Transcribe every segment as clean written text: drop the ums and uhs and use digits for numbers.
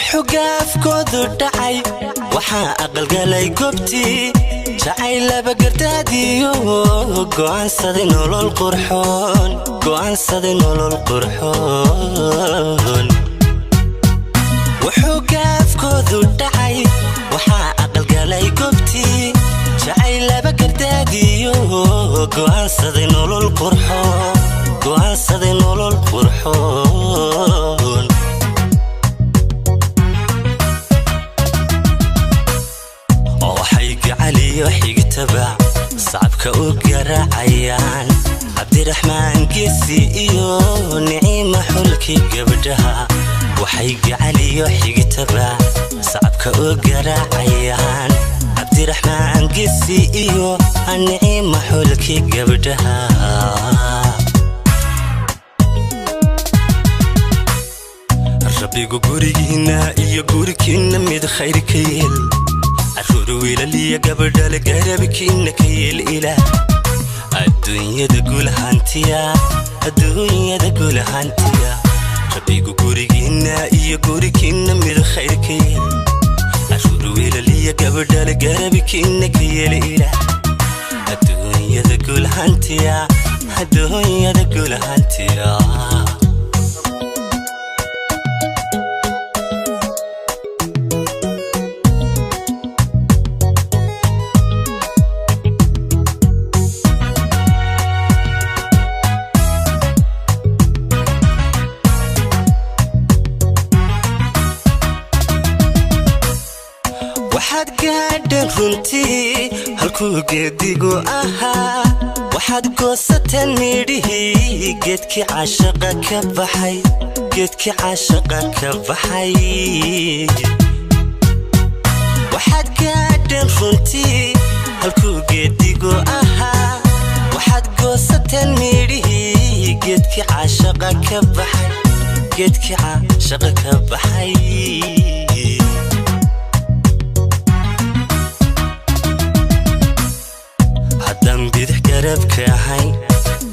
وحقافكودو dhacay waxa aqal galay goobti jacayl bagardadiyo go'aansaday nolol qurxoon وحقافكودو dhacay waxa aqal galay goobti jacayl bagardadiyo go'aansaday nolol qurxoon وحيق تبع صعبك وقرعيان عبد الرحمن قسي إيو نعيمة حلكي قبدها وحيق علي وحيق تبع صعبك وقرعيان عبد الرحمن قسي إيو نعيمة حلكي قبدها ربي قورينا إيو قوريكينا ميد خير كيل عشور لي قبل القرب كينك الإله الدنيا تقول هانتيا ربي قورينا يقوريكينا من الخير كيل عشور لي قبل القرب كينك الإله الدنيا تقول هانتيا waxaad gaadhan runtii halkuu geedigu ahaa waxaad goosateen midhihii geedkii caashaqa ka baxay waxaad gaadhan runtii halkuu geedigu ahaa waxaad goosateen midhihii geedkii caashaqa ka baxay bidix garabka ahay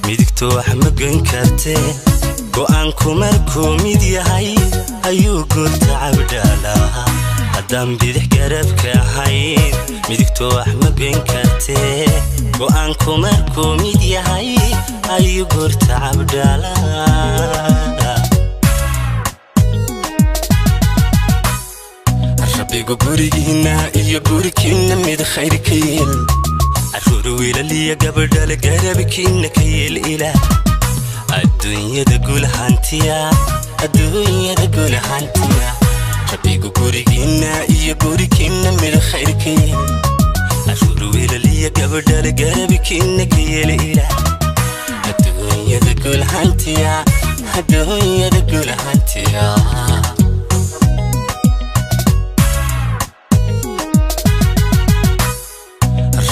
midigto wax ma goyn kartee go'aanku markuu mid yahay ayuu goorta cabdhalaa haddaan bidix garabka ahay midigto wax ma goyn kartee go'aanku markuu mid yahay ayuu goorta cabdhalaa rabbigu gurigiina iyo gurikiina mid khayr ka yeel عشور لي قبل القرب كينك الإله الدنيا تقول هانتيا ربي قوريكينا يقوريكينا من الخير كين عشور لي قبل القرب كينك الإله الدنيا تقول هانتيا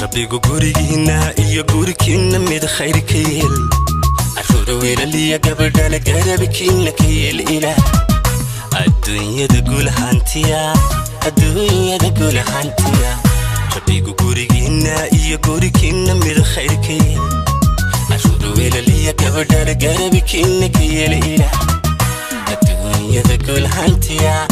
ربي قورينا يقوريكينا ميد خير كيل عشور لي قبل القرب كينك الإله الدنيا تقول هانتيا ربي قورينا يقوريكينا ميد خير كيل عشور لي قبل القرب كينك الإله الدنيا تقول هانتيا